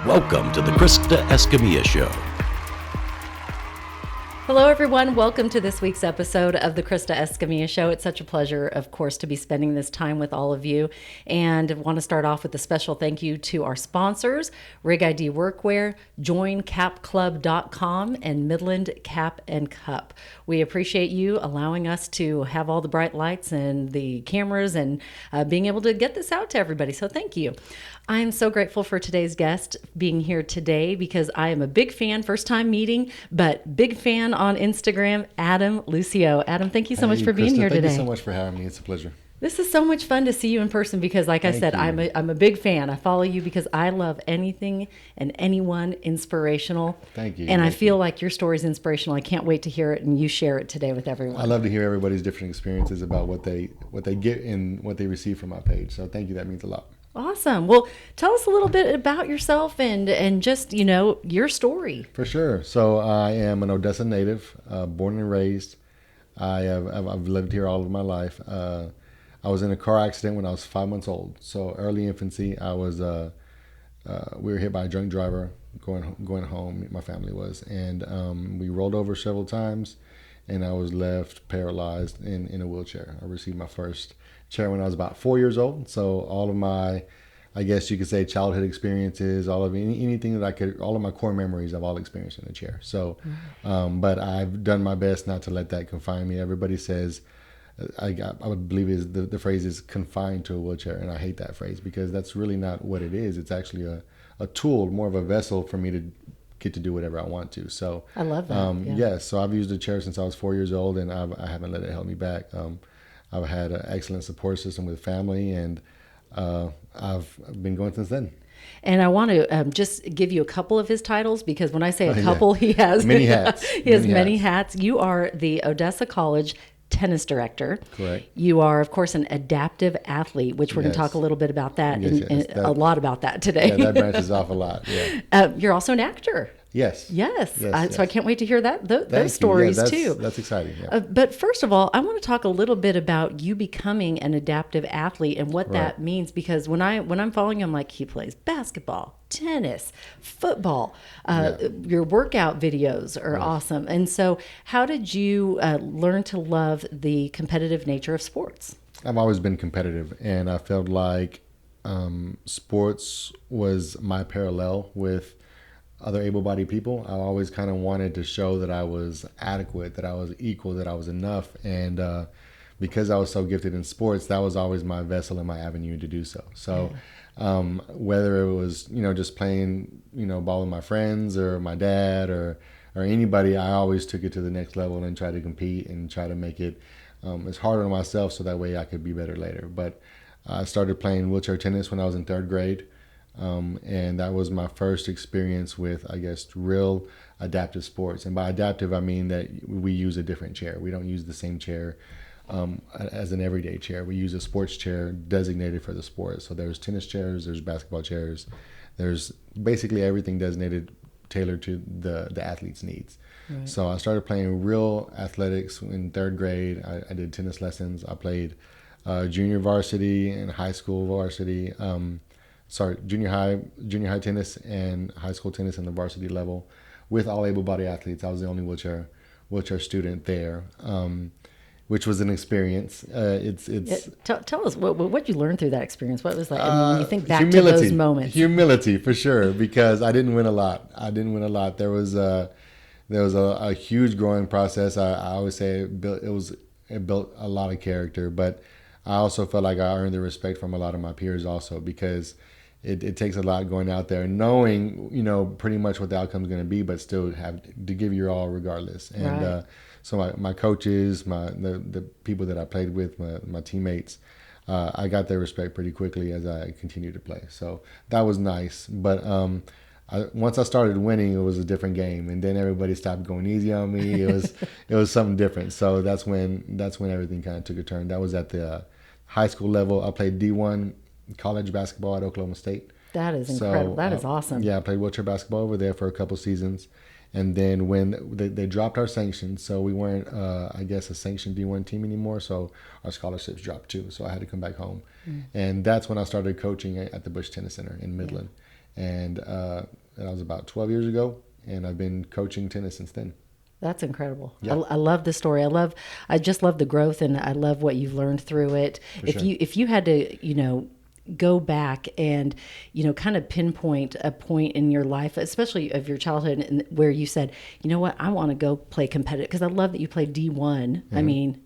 Welcome to the Krista Escamilla Show. Hello, everyone. Welcome to this week's episode of the Krista Escamilla Show. It's such a pleasure, of course, to be spending this time with all of you. And I want to start off with a special thank you to our sponsors, Rig ID Workwear, JoinCapClub.com, and Midland Cap and Cup. We appreciate you allowing us to have all the bright lights and the cameras and being able to get this out to everybody. So thank you. I'm so grateful for today's guest being here today because I am a big fan, first time meeting, but big fan on Instagram, Adam Lucio. Adam, thank you so much for being Krista, here today. Thank you so much for having me. It's a pleasure. This is so much fun to see you in person because, like I said, I'm a big fan. I follow you because I love anything and anyone inspirational. Thank you. And I feel like your story is inspirational. I can't wait to hear it and you share it today with everyone. I love to hear everybody's different experiences about what they get and what they receive from my page. So thank you. That means a lot. Awesome. Well, tell us a little bit about yourself and just, your story. For sure. So I am an Odessa native, born and raised. I've lived here all of my life. I was in a car accident when I was 5 months old. So early infancy, we were hit by a drunk driver going home. My family was, and we rolled over several times, and I was left paralyzed in a wheelchair. I received my first chair when I was about 4 years old. So all of my, I guess you could say, childhood experiences, all of anything that I could, all of my core memories I've all experienced in a chair. So, but I've done my best not to let that confine me. Everybody says, I would believe the phrase is confined to a wheelchair, and I hate that phrase because that's really not what it is. It's actually a tool, more of a vessel for me to get to do whatever I want to. So I love that. Yes, so I've used a chair since I was 4 years old, and I haven't let it hold me back. I've had an excellent support system with family, and I've been going since then. And I want to just give you a couple of his titles because when I say a couple, he has many hats. He has many hats. You are the Odessa College Tennis Director. Correct. You are, of course, an adaptive athlete, which we're going to talk a little bit about that a lot about that today. Yeah, that branches off a lot. Yeah. You're also an actor. Yes. So I can't wait to hear those stories too. That's exciting. Yeah. But first of all, I want to talk a little bit about you becoming an adaptive athlete and what that means. Because when I'm following him, like he plays basketball, tennis, football. Your workout videos are awesome. And so, how did you learn to love the competitive nature of sports? I've always been competitive, and I felt like sports was my parallel with other able-bodied people. I always kind of wanted to show that I was adequate, that I was equal, that I was enough. And because I was so gifted in sports, that was always my vessel and my avenue to do so. So whether it was, just playing, ball with my friends or my dad or anybody, I always took it to the next level and tried to compete and try to make it as hard on myself so that way I could be better later. But I started playing wheelchair tennis when I was in third grade. And that was my first experience with, I guess, real adaptive sports. And by adaptive, I mean that we use a different chair. We don't use the same chair as an everyday chair. We use a sports chair designated for the sport. So there's tennis chairs, there's basketball chairs, there's basically everything designated, tailored to the athlete's needs. Right. So I started playing real athletics in third grade. I did tennis lessons. I played junior varsity and high school varsity. Junior high tennis and high school tennis in the varsity level with all able-bodied athletes. I was the only wheelchair student there, which was an experience. Tell us what you learned through that experience. What was like? When you think back to those moments. Humility, for sure, because I didn't win a lot. There was a huge growing process. I always say it built a lot of character, but I also felt like I earned the respect from a lot of my peers also because it takes a lot going out there knowing, pretty much what the outcome is going to be, but still have to give your all regardless. And so my coaches, the people that I played with, my teammates, I got their respect pretty quickly as I continued to play. So that was nice. But once I started winning, it was a different game, and then everybody stopped going easy on me. It was something different. So that's when everything kind of took a turn. That was at the high school level. I played D1 college basketball at Oklahoma State. That is incredible. That is awesome. Yeah, I played wheelchair basketball over there for a couple seasons. And then when they dropped our sanctions, so we weren't, I guess, a sanctioned D1 team anymore, so our scholarships dropped too. So I had to come back home. And that's when I started coaching at the Bush Tennis Center in Midland. and that was about 12 years ago, and I've been coaching tennis since then. That's incredible. Yeah. I love the story. I just love the growth, and I love what you've learned through it. If you had to, go back and, kind of pinpoint a point in your life, especially of your childhood, where you said, you know what, I want to go play competitive, because I love that you played D1. Mm-hmm. I mean,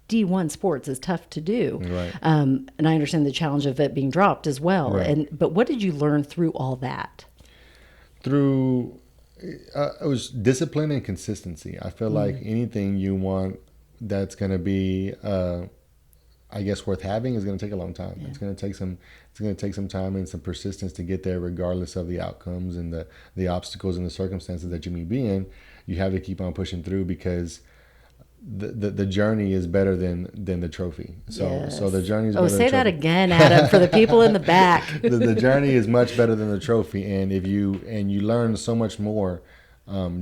D1 sports is tough to do. Right. And I understand the challenge of it being dropped as well. Right. But what did you learn through all that? Through it was discipline and consistency. I feel like anything you want that's going to be, I guess, worth having is going to take a long time. Yeah. It's going to take some time and some persistence to get there, regardless of the outcomes and the obstacles and the circumstances that you may be in. You have to keep on pushing through, because the journey is better than the trophy. So the journey is better. Say that again, Adam, for the people in the back. The journey is much better than the trophy, and you learn so much more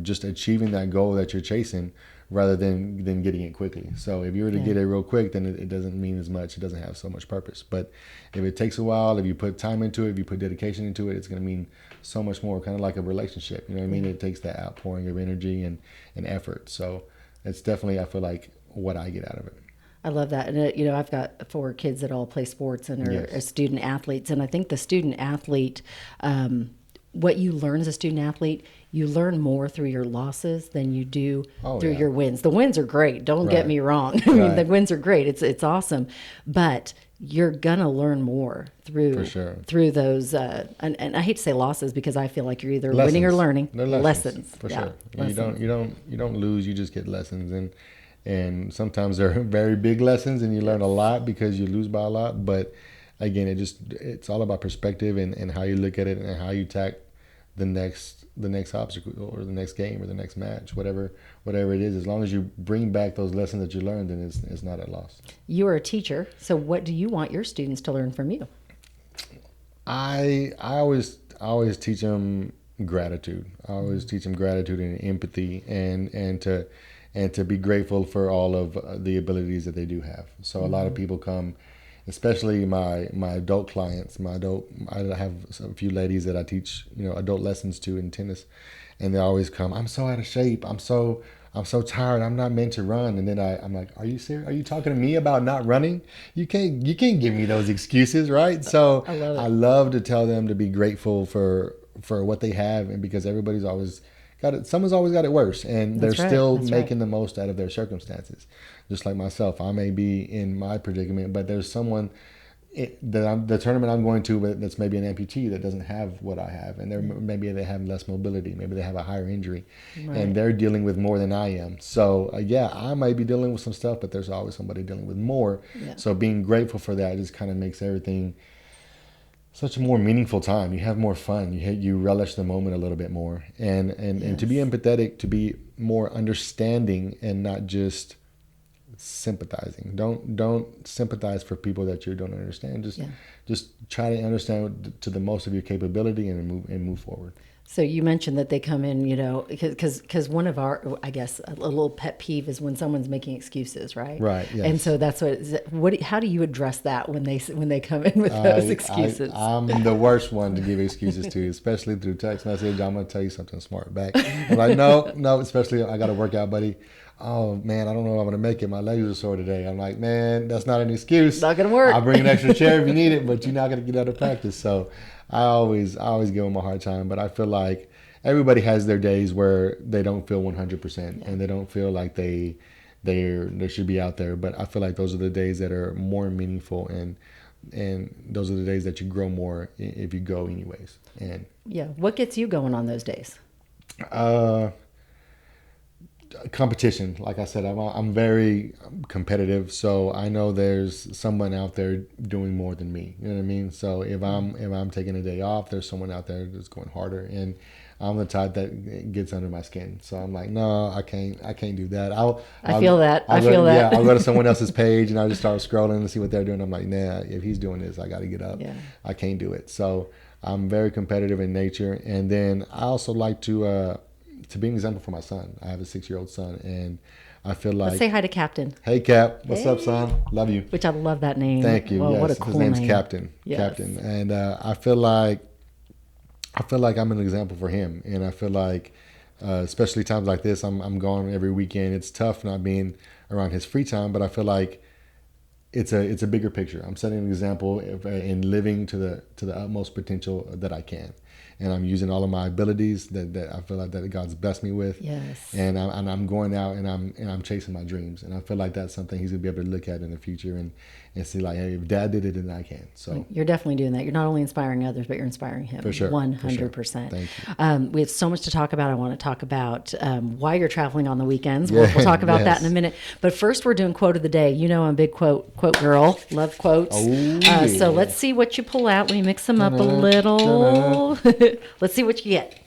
just achieving that goal that you're chasing, rather than getting it quickly. So if you were to get it real quick, then it doesn't mean as much. It doesn't have so much purpose. But if it takes a while, if you put time into it, if you put dedication into it, it's going to mean so much more. Kind of like a relationship, you know what I mean? It takes that outpouring of energy and effort. So it's definitely, I feel like, what I get out of it. I love that. And, I've got 4 kids that all play sports and are student athletes. And I think the student athlete, what you learn as a student athlete, you learn more through your losses than you do through your wins. The wins are great. Don't get me wrong. I mean, the wins are great. It's awesome. But you're going to learn more through those. And I hate to say losses, because I feel like you're either winning or learning. They're lessons. For sure. Lessons. You don't lose. You just get lessons. And sometimes they're very big lessons, and you learn a lot because you lose by a lot. But again, it's all about perspective and how you look at it and how you attack the next obstacle or the next game or the next match, whatever it is. As long as you bring back those lessons that you learned, then it's not a loss. You are a teacher, so what do you want your students to learn from you? I always teach them gratitude. I always teach them gratitude and empathy, and to be grateful for all of the abilities that they do have. So a lot of people come, especially my adult clients. I have a few ladies that I teach adult lessons to in tennis, and they always come, I'm so out of shape, I'm so tired, I'm not meant to run. And then I'm like, are you serious? Are you talking to me about not running? You can't give me those excuses, right? So I love to tell them to be grateful for what they have, and because everybody's always got it. Someone's always got it worse, and they're still making the most out of their circumstances. Just like myself, I may be in my predicament, but there's someone the tournament I'm going to that's maybe an amputee that doesn't have what I have, and maybe they have less mobility, maybe they have a higher injury, and they're dealing with more than I am. So I might be dealing with some stuff, but there's always somebody dealing with more. So being grateful for that just kind of makes everything such a more meaningful time. You have more fun. You relish the moment a little bit more, and to be empathetic, to be more understanding, and not just sympathizing. Don't sympathize for people that you don't understand. Just try to understand to the most of your capability and move forward. So you mentioned that they come in, because one of our, I guess, a little pet peeve is when someone's making excuses, right? Right. Yes. And so that's how do you address that when they come in with those excuses? I'm the worst one to give excuses to, especially through text message. I'm gonna tell you something smart back. I'm like, no, especially I got to work out, buddy. Oh man, I don't know if I'm gonna make it. My legs are sore today. I'm like, man, that's not an excuse. Not gonna work. I'll bring an extra chair if you need it, but you're not gonna get out of practice. So I always give them a hard time. But I feel like everybody has their days where they don't feel 100%, and they don't feel like they should be out there. But I feel like those are the days that are more meaningful, and those are the days that you grow more if you go anyways. And what gets you going on those days? Competition. Like I said, I'm very competitive, so I know there's someone out there doing more than me. You know what I mean? So if I'm taking a day off, there's someone out there that's going harder, and I'm the type that gets under my skin. So I'm like, no, I can't do that. I feel that. Yeah, I'll go to someone else's page and I'll just start scrolling and see what they're doing. I'm like, nah, if he's doing this, I got to get up. Yeah. I can't do it. So I'm very competitive in nature, and then I also like to be an example for my son. I have a 6-year-old son, and I feel like... Let's say hi to Captain. Hey, Cap. What's up, son? Love you. Which I love that name. Thank you. Well, yes. What a cool His name's name. Captain. Yes. Captain. And I feel like I feel like I'm an example for him, and I feel like, especially times like this, I'm gone every weekend. It's tough not being around his free time, but I feel like it's a bigger picture. I'm setting an example in living to the utmost potential that I can, and I'm using all of my abilities that I feel like that God's blessed me with. Yes. And I'm going out and I'm chasing my dreams, and I feel like that's something he's gonna be able to look at in the future and see like, hey, if Dad did it, then I can. So you're definitely doing that. You're not only inspiring others, but you're inspiring him. For sure. 100%. Thank you. We have so much to talk about. I want to talk about why you're traveling on the weekends. We'll talk about that in a minute. But first, we're doing quote of the day. You know, I'm a big quote girl. Love quotes. So let's see what you pull out. Let me mix them up a little. Let's see what you get.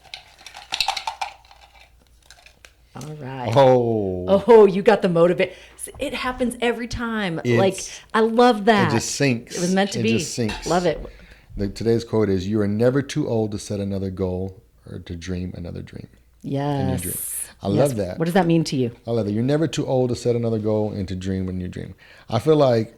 All right. Oh, you got the motivate. It happens every time. I love that. It just sinks. It was meant to be. It just sinks. Love it. Today's quote is, "You are never too old to set another goal or to dream another dream." Yes. I love that. What does that mean to you? I love that. You're never too old to set another goal and to dream a new dream. I feel like,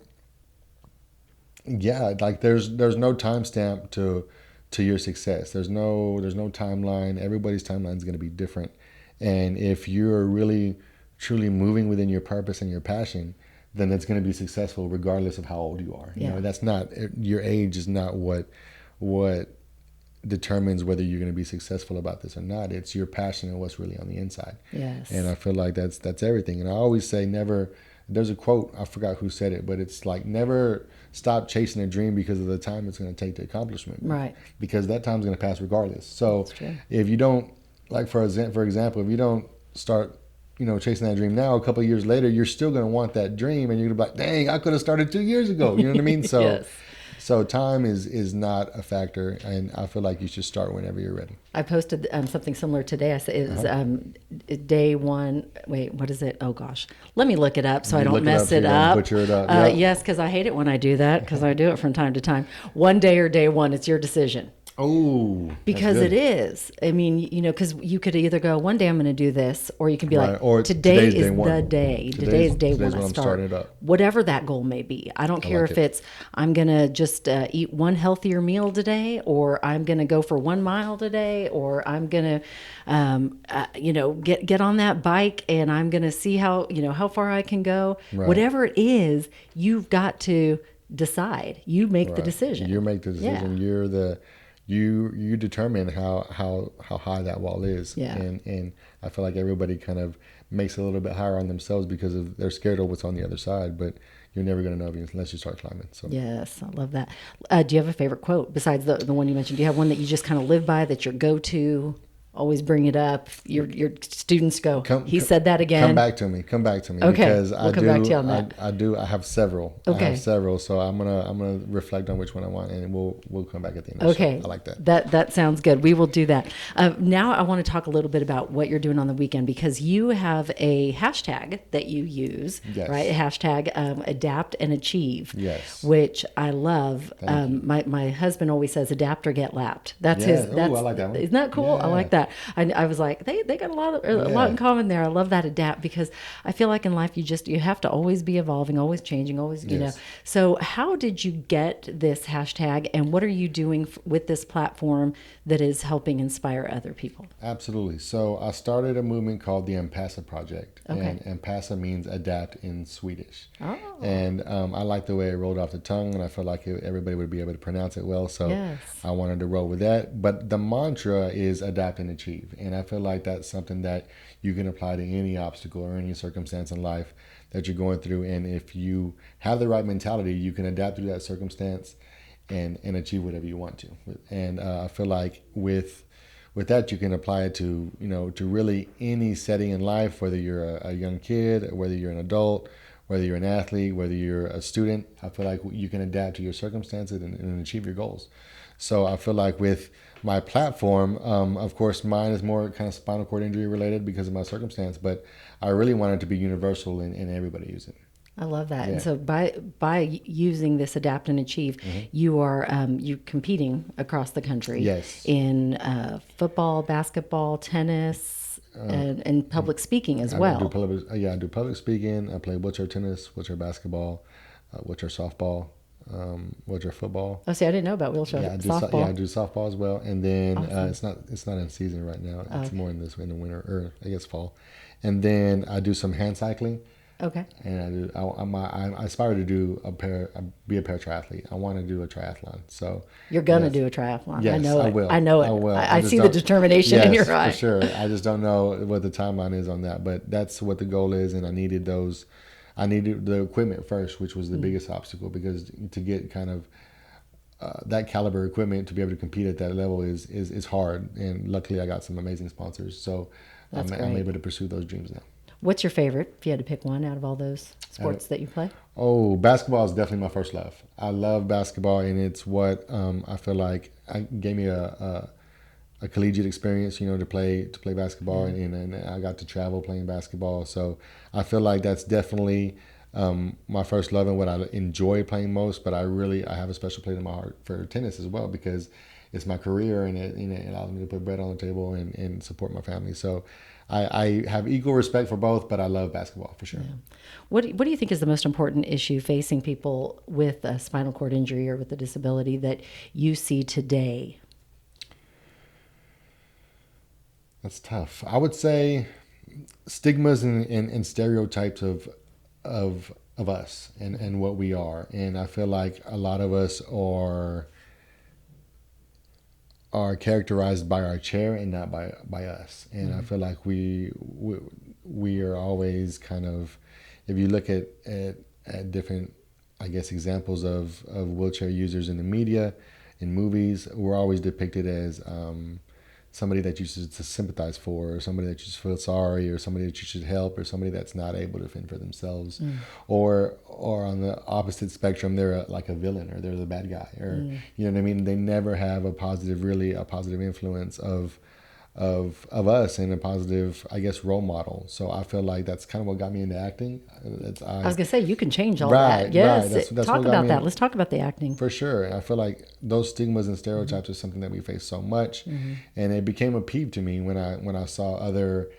like there's no timestamp to your success. There's no timeline. Everybody's timeline is going to be different. And if you're really, truly moving within your purpose and your passion, then it's going to be successful regardless of how old you are. You know, that's not, your age is not what determines whether you're going to be successful about this or not. It's your passion and what's really on the inside. Yes. And I feel like that's everything. And I always say there's a quote, I forgot who said it, but it's like, never stop chasing a dream because of the time it's going to take to accomplishment. Right. Because that time's going to pass regardless. So if you don't, like for example, if you don't start, chasing that dream now, a couple of years later, you're still going to want that dream, and you're going to be like, dang, I could have started 2 years ago. You know what I mean? So, Yes. So time is not a factor, and I feel like you should start whenever you're ready. I posted something similar today. I said it was day one. Wait, what is it? Oh gosh, let me look it up so I don't mess it up. Butcher it up. Yes, because I hate it when I do that, because I do it from time to time. One day or day one, it's your decision. Oh, because it is. I mean, because you could either go, one day I'm going to do this, or you can be like, or today is day one. the day. Today is day one. Today's when I'm starting it up. Whatever that goal may be. I don't care if it's, I'm going to just eat one healthier meal today, or I'm going to go for 1 mile today, or I'm going to, get on that bike and I'm going to see how far I can go. Right. Whatever it is, you've got to decide. You make the decision. You make the decision. Yeah. You determine how high that wall is. Yeah. And I feel like everybody kind of makes it a little bit higher on themselves because they're scared of what's on the other side, but you're never going to know unless you start climbing. So yes, I love that. Do you have a favorite quote besides the one you mentioned? Do you have one that you just kind of live by, that your go-to? Always bring it up. Your students go, he said that again. Come back to me. Okay. Because we'll come back to you on that. I have several. Okay. I have several. So I'm gonna reflect on which one I want, and we'll come back at the end. Okay. I like that. That sounds good. We will do that. Now I want to talk a little bit about what you're doing on the weekend, because you have a hashtag that you use, right? A hashtag adapt and achieve. Yes. Which I love. My husband always says adapt or get lapped. That's his. I like that one. Isn't that cool? Yeah. I like that. I was like, they got a lot in common there. I love that adapt, because I feel like in life you have to always be evolving, always changing, always you know. So how did you get this hashtag, and what are you doing with this platform that is helping inspire other people? Absolutely. So I started a movement called the Ampasa Project, okay. and Ampasa means adapt in Swedish. Oh. And I like the way it rolled off the tongue, and I felt like everybody would be able to pronounce it well. So I wanted to roll with that. But the mantra is adapt and achieve. And I feel like that's something that you can apply to any obstacle or any circumstance in life that you're going through. And if you have the right mentality, you can adapt through that circumstance and achieve whatever you want to. And I feel like with that, you can apply it to, to really any setting in life, whether you're a young kid, whether you're an adult, whether you're an athlete, whether you're a student. I feel like you can adapt to your circumstances and achieve your goals. So I feel like with my platform, of course, mine is more kind of spinal cord injury related because of my circumstance, but I really want it to be universal and everybody use it. I love that. Yeah. And so by using this adapt and achieve, you are you competing across the country. Yes. In football, basketball, tennis, and public speaking as well. I do public speaking. I play wheelchair tennis, wheelchair basketball, wheelchair softball. wheelchair football. Oh, see, I didn't know about wheelchair softball. I do softball as well. And then Awesome. it's not in season right now. It's Okay. more in the winter, or I guess fall. And then I do some hand cycling. Okay. And I aspire to be a paratriathlete. I want to do a triathlon. So You're gonna yes. do a triathlon. Yes, I know I it. will. I know it. I will. I just see the don't- determination in your Yes, eye. for sure. I just don't know what the timeline is on that, but that's what the goal is. And I needed the equipment first, which was the biggest obstacle, because to get kind of that caliber equipment to be able to compete at that level is hard. And luckily, I got some amazing sponsors, so That's I'm great. able to pursue those dreams now. What's your favorite, if you had to pick one out of all those sports that you play? Oh, basketball is definitely my first love. I love basketball, and it's what I feel like gave me a collegiate experience, to play basketball, and I got to travel playing basketball. So I feel like that's definitely my first love and what I enjoy playing most. But I have a special place in my heart for tennis as well, because it's my career, and it allows me to put bread on the table and support my family. So I have equal respect for both, but I love basketball for sure. Yeah. What do you think is the most important issue facing people with a spinal cord injury or with a disability that you see today? That's tough. I would say stigmas and stereotypes of us and what we are. And I feel like a lot of us are characterized by our chair and not by us. And I feel like we are always kind of, if you look at different, I guess, examples of wheelchair users in the media, in movies, we're always depicted as somebody that you should sympathize for, or somebody that you should feel sorry, or somebody that you should help, or somebody that's not able to fend for themselves. Or on the opposite spectrum, they're like a villain, or they're the bad guy, or you know what I mean? They never have a positive influence of us, and a positive, I guess, role model. So I feel like that's kind of what got me into acting. I was gonna say, you can change all Right, that. Yes. right. That's Talk what got about me that. in. Let's talk about the acting. For sure. I feel like those stigmas and stereotypes are something that we face so much, and it became a peeve to me when I saw other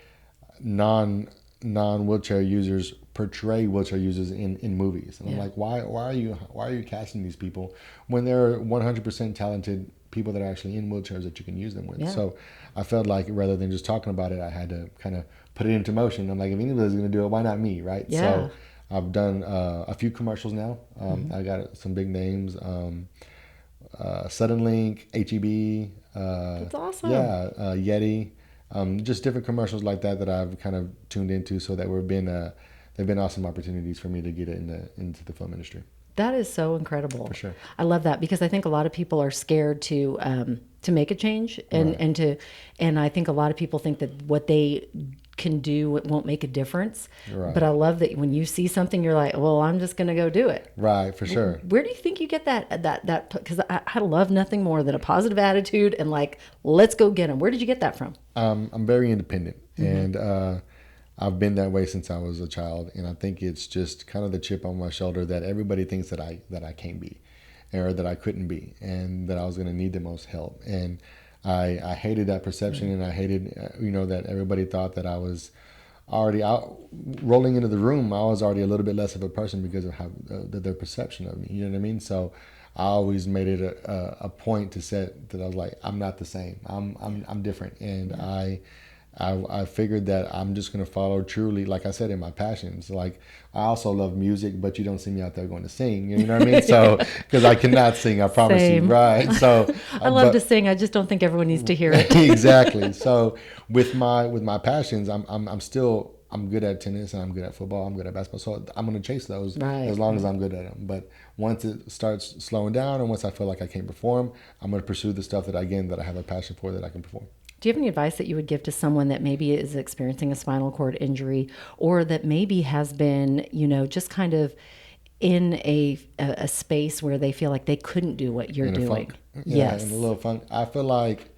non wheelchair users portray wheelchair users in movies, and I'm like, why are you casting these people when they're 100% talented people that are actually in wheelchairs that you can use them with? Yeah. So I felt like rather than just talking about it, I had to kind of put it into motion. I'm like, if anybody's going to do it, why not me, right? Yeah. So I've done a few commercials now. I got some big names, Suddenlink, HEB. That's awesome. Yeah, Yeti. Just different commercials like that I've kind of tuned into, so that they've been awesome opportunities for me to get into the film industry. That is so incredible. For sure. I love that, because I think a lot of people are scared to make a change, and I think a lot of people think that what they can do, it won't make a difference. Right. But I love that when you see something, you're like, well, I'm just going to go do it. Right, for sure. Where do you think you get that? Because I love nothing more than a positive attitude and like, let's go get them. Where did you get that from? I'm very independent, and I've been that way since I was a child, and I think it's just kind of the chip on my shoulder that everybody thinks that I can't be, or that I couldn't be, and that I was going to need the most help. And I hated that perception, and I hated that everybody thought that I was already out rolling into the room. I was already a little bit less of a person because of how their perception of me. You know what I mean? So I always made it a point to set that I was like, I'm not the same. I'm different, and I figured that I'm just going to follow truly, like I said, in my passions. Like, I also love music, but you don't see me out there going to sing. You know what I mean? So, because I cannot sing, I promise Same. you. Right. So I love to sing. I just don't think everyone needs to hear it. Exactly. So with my passions, I'm good at tennis, and I'm good at football. I'm good at basketball. So I'm going to chase those as long as I'm good at them. But once it starts slowing down, and once I feel like I can't perform, I'm going to pursue the stuff that I have a passion for, that I can perform. Do you have any advice that you would give to someone that maybe is experiencing a spinal cord injury, or that maybe has been, just kind of in a space where they feel like they couldn't do what you're doing? Yes. In a little funk. I feel like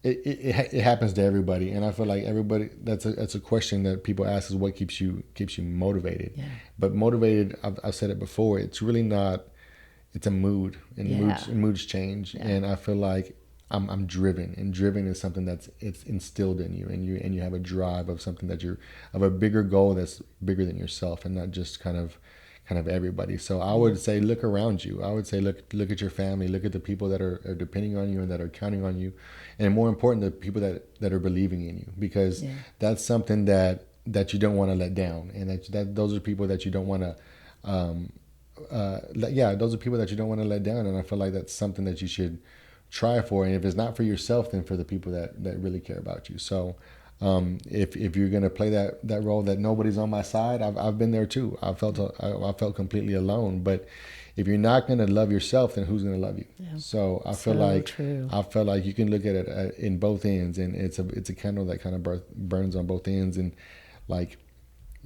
it happens to everybody, and I feel like everybody, that's a question that people ask, is what keeps you motivated. Yeah. But motivated, I've said it before, it's really not. It's a mood, and moods change, and I feel like I'm driven, and driven is something it's instilled in you, and you have a drive of something of a bigger goal that's bigger than yourself, and not just kind of everybody. So I would say look around you. I would say look at your family, look at the people that are depending on you and that are counting on you, and more important, the people that are believing in you, because that's something that you don't want to let down, and that those are people that you don't want to those are people that you don't want to let down. And I feel like that's something that you should try for, and if it's not for yourself, then for the people that really care about you. So if you're going to play that role that nobody's on my side, I've been there too. I felt completely alone. But if you're not going to love yourself, then who's going to love you? Yeah. So I feel like you can look at it in both ends, and it's a candle that kind of burns on both ends. And like,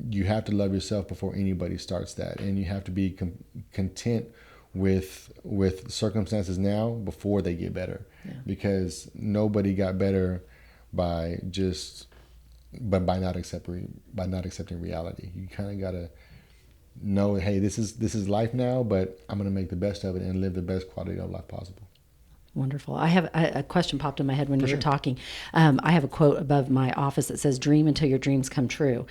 you have to love yourself before anybody starts that, and you have to be content with circumstances now before they get better, because nobody got better by not accepting reality. You kind of gotta know, hey, this is life now, but I'm gonna make the best of it and live the best quality of life possible. Wonderful. I have a question popped in my head when you were talking. I have a quote above my office that says, "Dream until your dreams come true."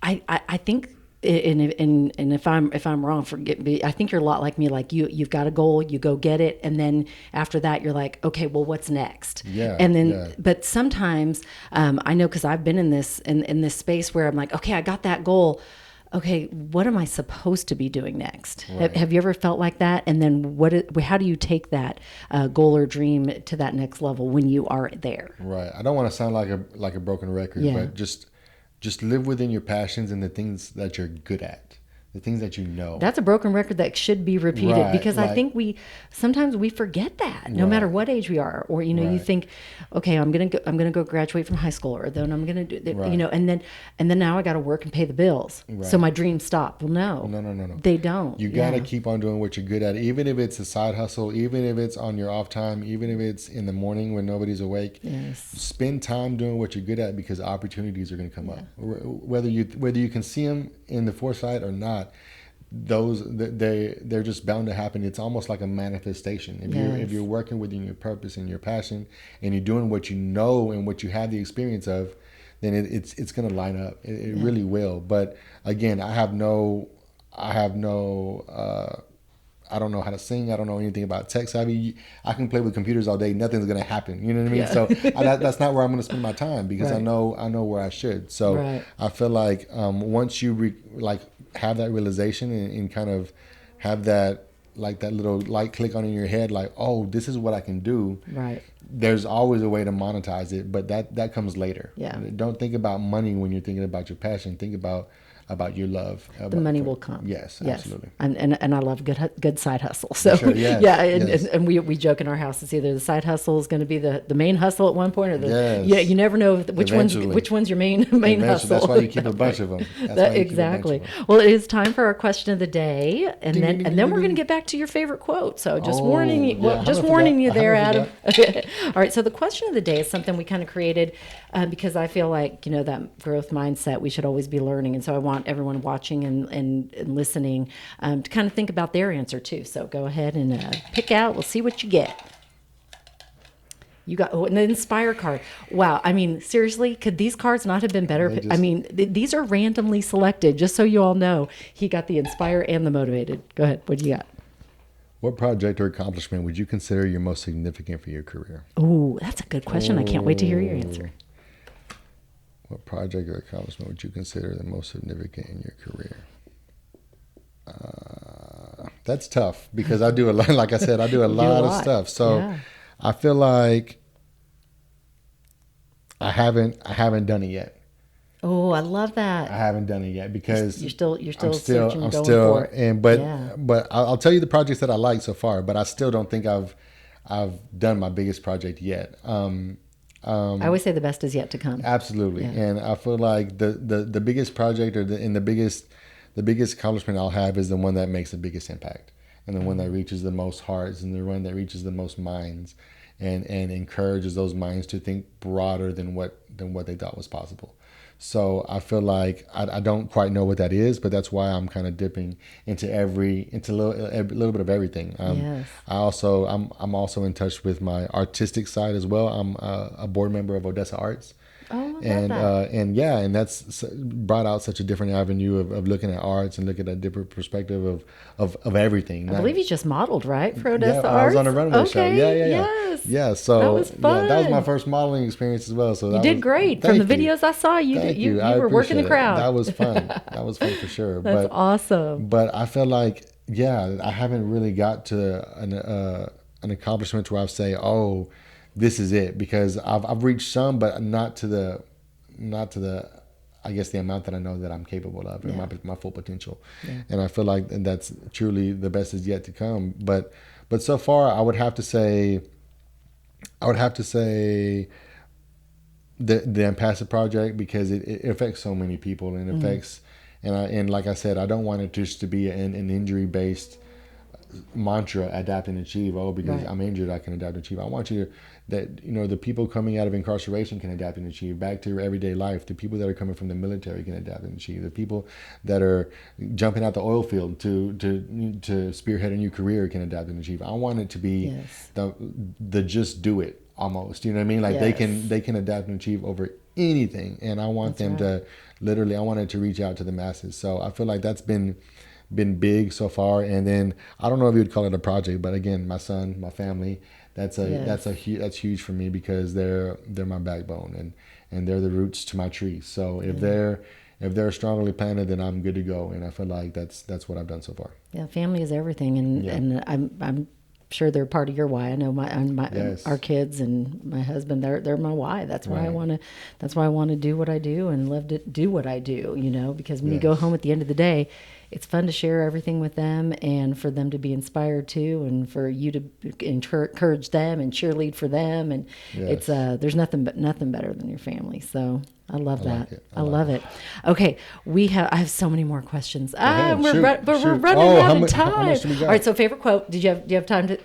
I think, and if I'm wrong, forget me. I think you're a lot like me. Like you've got a goal, you go get it, and then after that, you're like, okay, well, what's next? Yeah. And then, but sometimes I know, because I've been in this space where I'm like, okay, I got that goal. Okay, what am I supposed to be doing next? Right. Have you ever felt like that? And then how do you take that goal or dream to that next level when you are there? Right. I don't want to sound like a broken record, but just live within your passions and the things that you're good at. The things that you know. That's a broken record that should be repeated, because I think sometimes we forget that, no matter what age we are, or you think, okay, I'm gonna go graduate from high school, or then I'm gonna do and then now I got to work and pay the bills, so my dreams stop. Well, no, they don't. You got to keep on doing what you're good at, even if it's a side hustle, even if it's on your off time, even if it's in the morning when nobody's awake. Yes. Spend time doing what you're good at, because opportunities are going to come up, whether you can see them in the foresight or not. They're just bound to happen. It's almost like a manifestation. If you're working within your purpose and your passion, and you're doing what you know and what you have the experience of, then it's going to line up. It really will. But again, I don't know how to sing. I don't know anything about tech savvy. I can play with computers all day. Nothing's going to happen. You know what I mean? So that's not where I'm going to spend my time, because I know where I should. So I feel like once you have that realization and kind of have that little light click on in your head, like, oh, this is what I can do. Right. There's always a way to monetize it, but that comes later. Yeah. Don't think about money when you're thinking about your passion. Think about your love. The money will come. Yes, absolutely. And I love good side hustle. So and we joke in our house, it's either the side hustle is going to be the main hustle at one point, or you never know which one's your main hustle. That's why you keep a bunch of them. Exactly. Well, it is time for our question of the day, and then we're going to get back to your favorite quote. So just warning you there, Adam. All right. So the question of the day is something we kind of created because I feel like that growth mindset, we should always be learning, and so I want everyone watching and listening to kind of think about their answer too. So go ahead and pick out. We'll see what you get. You got an Inspire card. Wow. I mean, seriously, could these cards not have been better? These are randomly selected, just so you all know. He got the Inspire and the Motivated. Go ahead. What do you got? What project or accomplishment would you consider your most significant for your career? Oh, that's a good question. I can't wait to hear your answer. What project or accomplishment would you consider the most significant in your career? That's tough, because I do a lot. Like I said, I do a lot of stuff. So I feel like I haven't done it yet. Oh, I love that. I haven't done it yet, because you're still searching, going for it. But I'll tell you the projects that I like so far. But I still don't think I've done my biggest project yet. I always say the best is yet to come. Absolutely. And I feel like the biggest project the biggest accomplishment I'll have is the one that makes the biggest impact, and the one that reaches the most hearts, and the one that reaches the most minds, and encourages those minds to think broader than what they thought was possible. So I feel like I don't quite know what that is, but that's why I'm kind of dipping into a little bit of everything. Yes. I'm also in touch with my artistic side as well. I'm a board member of Odessa Arts. Oh, And that's brought out such a different avenue of looking at arts and looking at a different perspective of everything. I believe you just modeled, right, for Odessa Yeah, Arts? I was on a runway show. Yes. Yeah, so that was fun. that was my first modeling experience as well. So you did great. From the videos I saw, you were working the crowd. That was fun. That was fun for sure. That's awesome. But I feel like, I haven't really got to an accomplishment where I say, oh, this is it, because I've reached some, but not to the I guess the amount that I know that I'm capable of, and my full potential. Yeah. And I feel like that's truly the best is yet to come. But so far, I would have to say the Impassive Project, because it affects so many people, and affects, and like I said, I don't want it just to be an injury based mantra, adapt and achieve. Oh, because I'm injured, I can adapt and achieve. I want you to, the people coming out of incarceration can adapt and achieve. Back to your everyday life, the people that are coming from the military can adapt and achieve. The people that are jumping out the oil field to spearhead a new career can adapt and achieve. I want it to be the just do it almost. You know what I mean? Like they can adapt and achieve over anything. And I want them to literally, I want it to reach out to the masses. So I feel like that's been big so far. And then I don't know if you would call it a project, but again, my son, my family, that's huge for me, because they're my backbone, and they're the roots to my tree. So if they're strongly planted, then I'm good to go. And I feel like that's what I've done so far. Yeah, family is everything, and I'm sure they're part of your why. I know our kids and my husband, they're my why. That's why I want to do what I do and love to do what I do, because when you go home at the end of the day, it's fun to share everything with them, and for them to be inspired too, and for you to encourage them and cheerlead for them. And it's there's nothing better than your family. So I love that. I love it. Okay, I have so many more questions. We're running out of time. How much do we got? All right. So favorite quote. Do you have time to?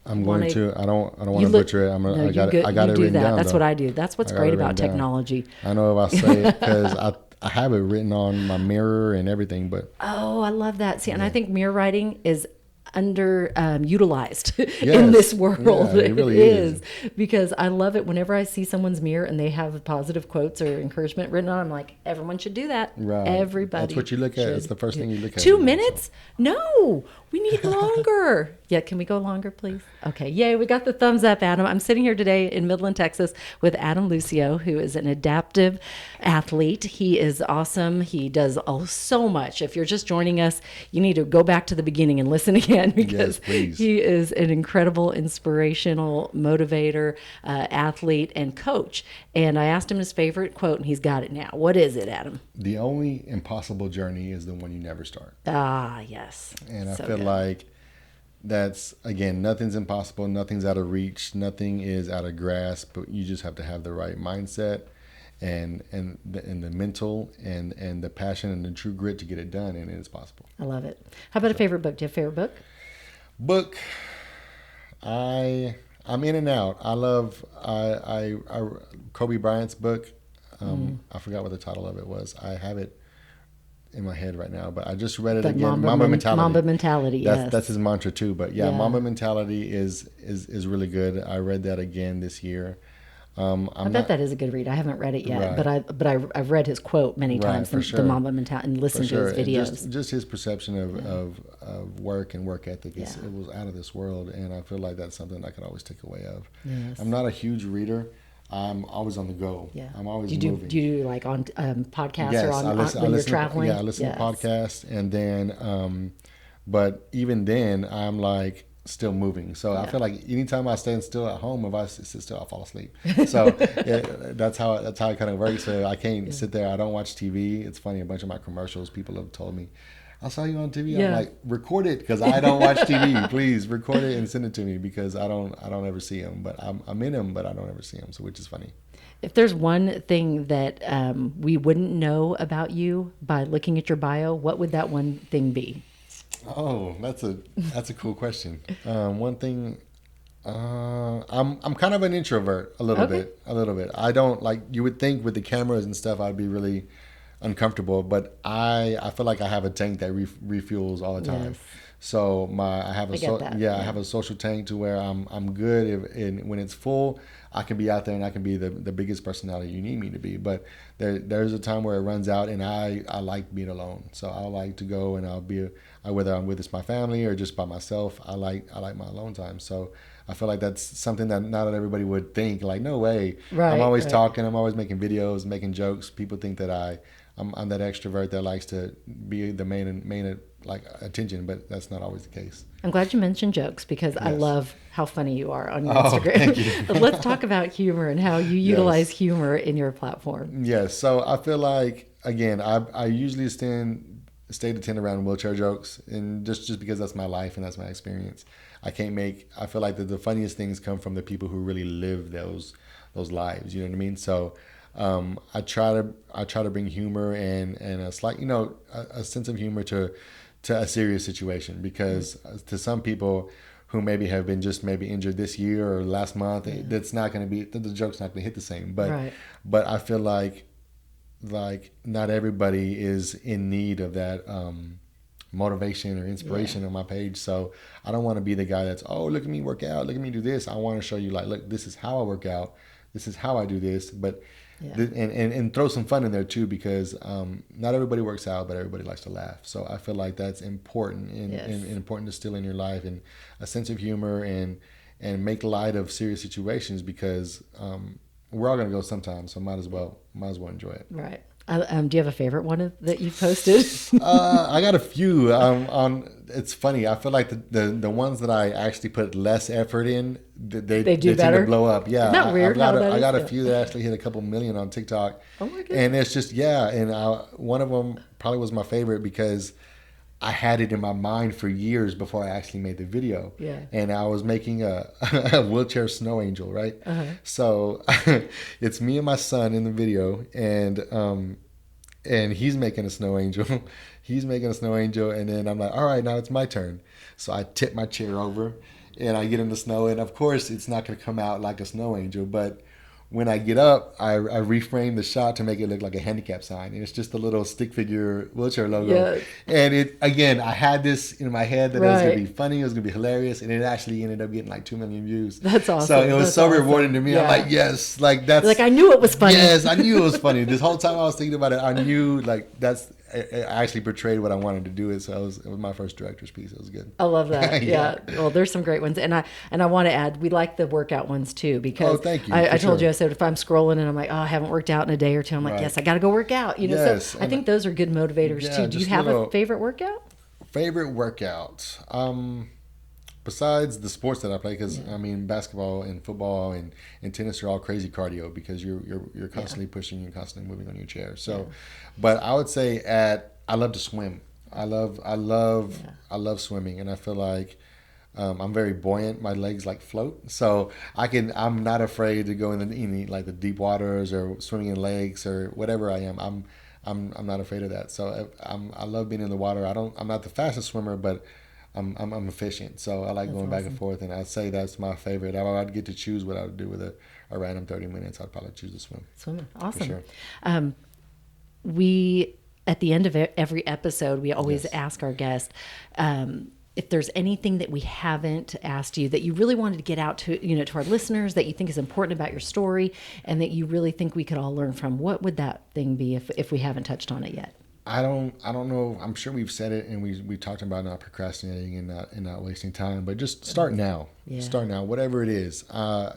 I'm going to. I don't want to butcher it. I got it written down. That's what I do. That's what's great about technology. I know if I say it, because I have it written on my mirror and everything. But I love that. See, and I think mirror writing is utilized in this world. Yeah, it really is, because I love it whenever I see someone's mirror and they have positive quotes or encouragement written on. I'm like, everyone should do that. Right. Everybody. That's what you look at. It's the first thing you look at. 2 minutes? No, we need longer. Yeah, can we go longer, please? Okay, yay, we got the thumbs up, Adam. I'm sitting here today in Midland, Texas with Adam Lucio, who is an adaptive athlete. He is awesome. He does so much. If you're just joining us, you need to go back to the beginning and listen again, because he is an incredible, inspirational motivator, athlete, and coach. And I asked him his favorite quote, and he's got it now. What is it, Adam? The only impossible journey is the one you never start. Ah, yes. And I feel like that's, again, nothing's impossible, nothing's out of reach, nothing is out of grasp, but you just have to have the right mindset and the mental and the passion and the true grit to get it done, and it is possible. I love it. How about a favorite book? Do you have a favorite book? I'm in and out. I love Kobe Bryant's book. I forgot what the title of it was. I have it in my head right now, but I just read it again. Mamba Mentality. Mamba Mentality. That's his mantra too. But Mamba Mentality is really good. I read that again this year. I bet that is a good read. I haven't read it yet, but I've read his quote many times, the Mamba Mentality, and listened to his videos. Just his perception of work and work ethic it was out of this world, and I feel like that's something I could always take away of. Yes. I'm not a huge reader. I'm always on the go. Yeah. I'm always moving. Do you do like on podcasts or when you're traveling? I listen to podcasts, and then, but even then, I'm like still moving. So I feel like anytime I stand still at home, if I sit still, I fall asleep. So that's how it kind of works. So I can't sit there. I don't watch TV. It's funny. A bunch of my commercials, people have told me, I saw you on TV. I'm like, record it, because I don't watch TV. Please record it and send it to me, because I don't ever see them. But I'm in them, but I don't ever see them. So which is funny. If there's one thing that we wouldn't know about you by looking at your bio, what would that one thing be? Oh, that's a cool question. One thing, I'm kind of an introvert a little bit. I don't like, you would think with the cameras and stuff, I'd be really uncomfortable, but I feel like I have a tank that refuels all the time. Yes. So I have I have a social tank to where I'm good when it's full. I can be out there and I can be the biggest personality you need me to be. But there's a time where it runs out, and I like being alone. So I like to go and whether I'm with my family or just by myself. I like my alone time. So I feel like that's something that not everybody would think. Like, no way. Right, I'm always right. talking. I'm always making videos, making jokes. People think that I'm that extrovert that likes to be the main like attention, but that's not always the case. I'm glad you mentioned jokes because I Yes. love how funny you are on your Oh, Instagram. thank you. Let's talk about humor and how you utilize humor in your platform. Yes. So I feel like, again, I usually stay to 10 around wheelchair jokes, and just because that's my life and that's my experience. I feel like the funniest things come from the people who really live those lives. You know what I mean? So I try to bring humor and a slight, a sense of humor to a serious situation, because to some people who maybe have been just maybe injured this year or last month, that's not going to be, the joke's not going to hit the same. But Right. but I feel like not everybody is in need of that motivation or inspiration on my page. So I don't want to be the guy that's, oh, look at me work out, look at me do this. I want to show you, like, look, this is how I work out, this is how I do this. But and throw some fun in there too, because not everybody works out, but everybody likes to laugh. So I feel like that's important and important to still in your life, and a sense of humor and make light of serious situations, because we're all gonna go sometime. So might as well enjoy it. Right. Do you have a favorite one that you've posted? I got a few. It's funny. I feel like the ones that I actually put less effort in, they do tend better? to blow up. Yeah, Isn't that weird how that I got is? a few that actually hit a couple million on TikTok. Oh my goodness. And it's just and one of them probably was my favorite because I had it in my mind for years before I actually made the video. Yeah. And I was making a wheelchair snow angel, right? Uh-huh. So it's me and my son in the video, and he's making a snow angel. He's making a snow angel, and then I'm like, all right, now it's my turn. So I tip my chair over, and I get in the snow, and of course it's not going to come out like a snow angel, but when I get up, I reframe the shot to make it look like a handicap sign, and it's just a little stick figure wheelchair logo. Yes. And I had this in my head that it was going to Right. be funny, it was going to be hilarious, and it actually ended up getting like 2 million views. That's awesome. So it was That's so awesome. rewarding to me. Yeah. I'm like, yes, like that's Like, I knew it was funny. Yes, I knew it was funny. This whole time I was thinking about it, I knew I actually portrayed what I wanted to do. It was my first director's piece. It was good. I love that. Yeah. Yeah. Well, there's some great ones, and I want to add, we like the workout ones too, because thank you, I for told sure. you, I said if I'm scrolling and I'm like, oh, I haven't worked out in a day or two, I'm like, Right. yes, I got to go work out. Yes, So I think those are good motivators Yeah, too. Do you just have a little- favorite workout? Favorite workout? Besides the sports that I play, because I mean basketball and football and tennis are all crazy cardio, because you're constantly pushing and constantly moving on your chair. So, but I would say I love to swim. I love swimming, and I feel like I'm very buoyant. My legs like float, so I'm not afraid to go in like the deep waters or swimming in lakes or whatever I am. I'm not afraid of that. So I love being in the water. I'm not the fastest swimmer, but I'm efficient. So I like going back and forth, and I'd say that's my favorite. I'd get to choose what I would do with a random 30 minutes. I'd probably choose to swim. Swimming. Awesome. sure. We, at the end of every episode, we always Yes. ask our guest if there's anything that we haven't asked you that you really wanted to get out to, to our listeners, that you think is important about your story and that you really think we could all learn from. What would that thing be if we haven't touched on it yet? I don't know. I'm sure we've said it, and we talked about not procrastinating and not wasting time, but just start now. Yeah. Start now, whatever it is. I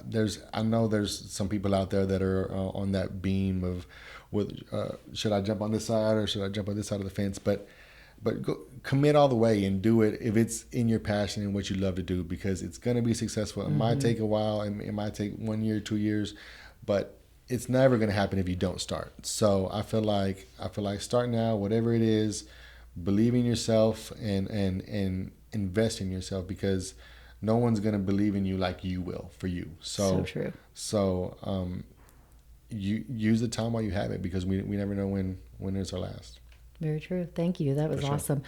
know there's some people out there that are on that beam of, should I jump on this side or should I jump on this side of the fence? But go, commit all the way and do it if it's in your passion and what you love to do, because it's going to be successful. It might take a while, it might take 1 year, 2 years, but it's never going to happen if you don't start. So I feel like start now, whatever it is. Believe in yourself and invest in yourself, because no one's going to believe in you like you will for you. So true. So you use the time while you have it, because we never know when it's our last. Very true. Thank you. That was For sure. awesome.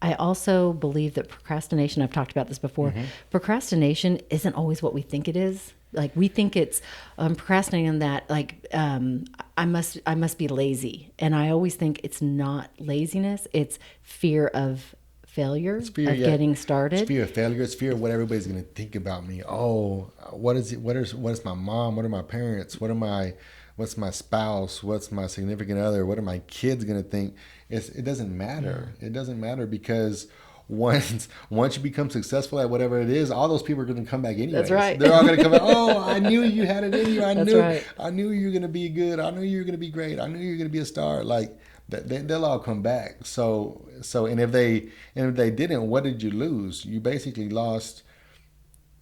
I also believe that procrastination, I've talked about this before, procrastination isn't always what we think it is. Like, we think it's procrastinating on that, like, I must be lazy. And I always think it's not laziness, it's fear of failure, fear, of getting started. It's fear of failure. It's fear of what everybody's going to think about me. Oh, what is it? What is my mom? What are my parents? What's my spouse? What's my significant other? What are my kids going to think? It doesn't matter. Yeah. It doesn't matter because once you become successful at whatever it is, all those people are going to come back anyways. That's right. They're all going to come back. Oh, I knew you had it in you. I knew you were going to be good. I knew you were going to be great. I knew you were going to be a star. Like they'll all come back. So and if they didn't, what did you lose? You basically lost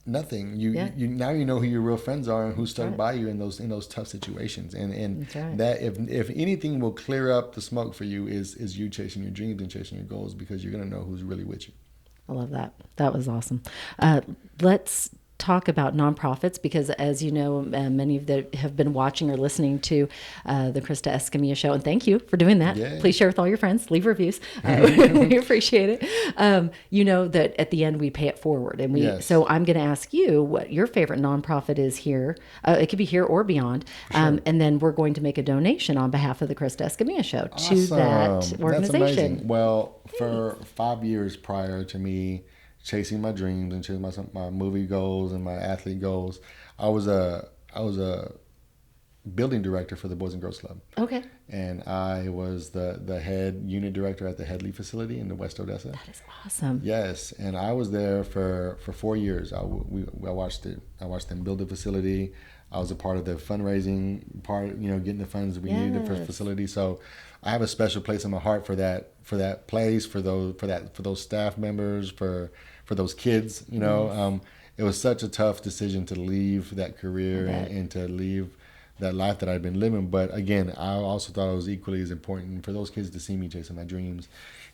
nothing. You now you know who your real friends are and who stuck by you in those tough situations. And that if anything will clear up the smoke for you is you chasing your dreams and chasing your goals, because you're gonna know who's really with you. I love that. That was awesome. Let's talk about nonprofits, because as you know, many of that have been watching or listening to the Krista Escamilla show, and thank you for doing that. Yeah. Please share with all your friends, leave reviews. We appreciate it. You know that at the end we pay it forward, and so I'm going to ask you what your favorite nonprofit is here. It could be here or beyond, and then we're going to make a donation on behalf of the Krista Escamilla show to that organization. That's amazing. Well, for 5 years prior to me chasing my dreams and chasing my movie goals and my athlete goals, I was a building director for the Boys and Girls Club. Okay. And I was the head unit director at the Headley facility in the West Odessa. That is awesome. Yes, and I was there for 4 years. I watched it. I watched them build the facility. I was a part of the fundraising part, getting the funds we needed for the facility. So I have a special place in my heart for that place, for those staff members, for those kids. It was such a tough decision to leave that career and to leave that life that I'd been living. But again, I also thought it was equally as important for those kids to see me chasing my dreams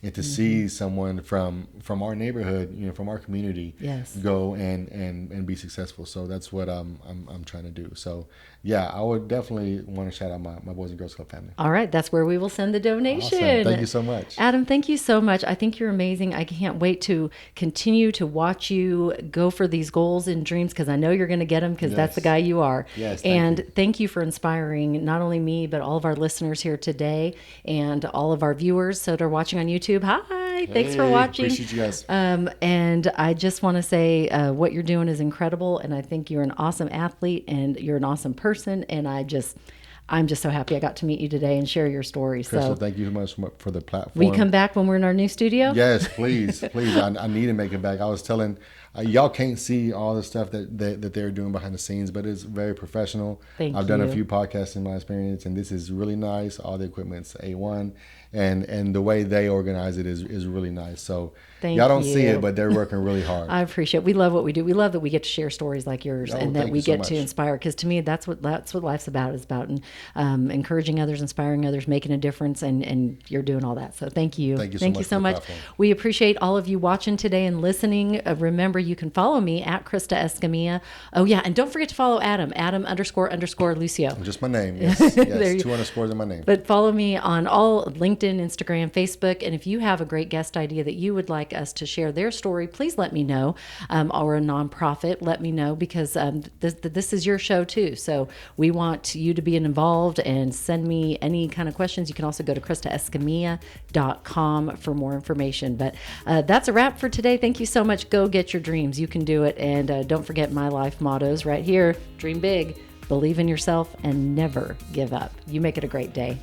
and to see someone from our neighborhood, from our community, go and be successful. So that's what I'm trying to do. So yeah, I would definitely want to shout out my Boys and Girls Club family. All right, that's where we will send the donation. Awesome. Thank you so much, Adam. Thank you so much. I think you're amazing. I can't wait to continue to watch you go for these goals and dreams, because I know you're going to get them, because that's the guy you are. Yes. Thank you for inspiring not only me but all of our listeners here today and all of our viewers that are watching on YouTube. Hi, thanks for watching. Appreciate you guys. And I just want to say what you're doing is incredible, and I think you're an awesome athlete and you're an awesome person, and I'm just so happy I got to meet you today and share your story. Krista, so thank you so much for the platform. Will you come back when we're in our new studio? Yes, please. I need to make it back. I was telling y'all can't see all the stuff that they're doing behind the scenes, but it's very professional. I've done a few podcasts in my experience, and this is really nice. All the equipment's A1, and the way they organize it is really nice. So y'all don't see it, but they're working really hard. I appreciate it. We love what we do. We love that we get to share stories like yours, and that we get to inspire. Because to me, that's what life's about. Is about encouraging others, inspiring others, making a difference, and you're doing all that. So thank you. Thank you so much. We appreciate all of you watching today and listening. Remember, you can follow me at Krista Escamilla. Oh yeah, and don't forget to follow Adam __ Lucio. Just my name. Yes, 2 underscores in my name. But follow me on all LinkedIn, Instagram, Facebook, and if you have a great guest idea that you would like us to share their story, please let me know. Or a nonprofit, let me know, because this is your show too. So we want you to be involved, and send me any kind of questions. You can also go to KristaEscamilla.com for more information. But that's a wrap for today. Thank you so much. Go get your dreams. You can do it. And don't forget my life mottos right here. Dream big, believe in yourself, and never give up. You make it a great day.